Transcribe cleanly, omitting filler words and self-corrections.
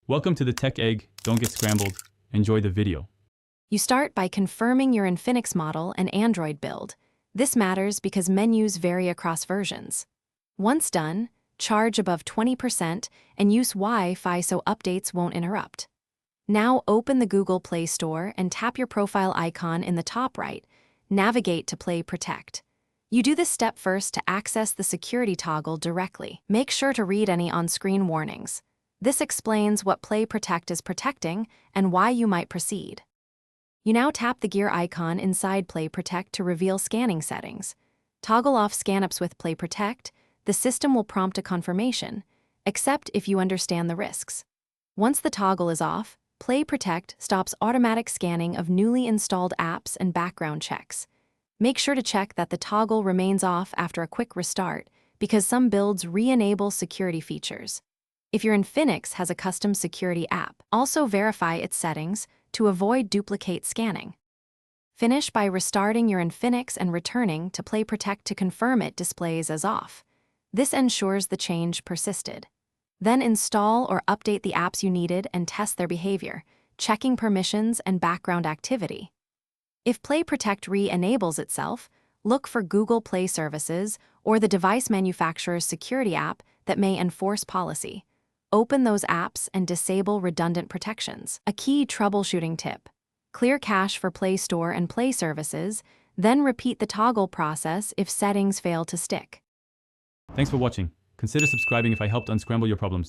Welcome to the Tech Egg. Don't get scrambled. Enjoy the video. You start by confirming your Infinix model and Android build. This matters because menus vary across versions. Once done, charge above 20% and use Wi-Fi so updates won't interrupt. Now open the Google Play Store and tap your profile icon in the top right. Navigate to Play Protect. You do this step first to access the security toggle directly. Make sure to read any on-screen warnings. This explains what Play Protect is protecting and why you might proceed. You now tap the gear icon inside Play Protect to reveal scanning settings. Toggle off ScanUps with Play Protect. The system will prompt a confirmation, except if you understand the risks. Once the toggle is off, Play Protect stops automatic scanning of newly installed apps and background checks. Make sure to check that the toggle remains off after a quick restart, because some builds re-enable security features. If your Infinix has a custom security app, also verify its settings to avoid duplicate scanning. Finish by restarting your Infinix and returning to Play Protect to confirm it displays as off. This ensures the change persisted. Then install or update the apps you needed and test their behavior, checking permissions and background activity. If Play Protect re-enables itself, look for Google Play Services or the device manufacturer's security app that may enforce policy. Open those apps and disable redundant protections. A key troubleshooting tip: clear cache for Play Store and Play Services, then repeat the toggle process if settings fail to stick. Thanks for watching. Consider subscribing if I helped unscramble your problems.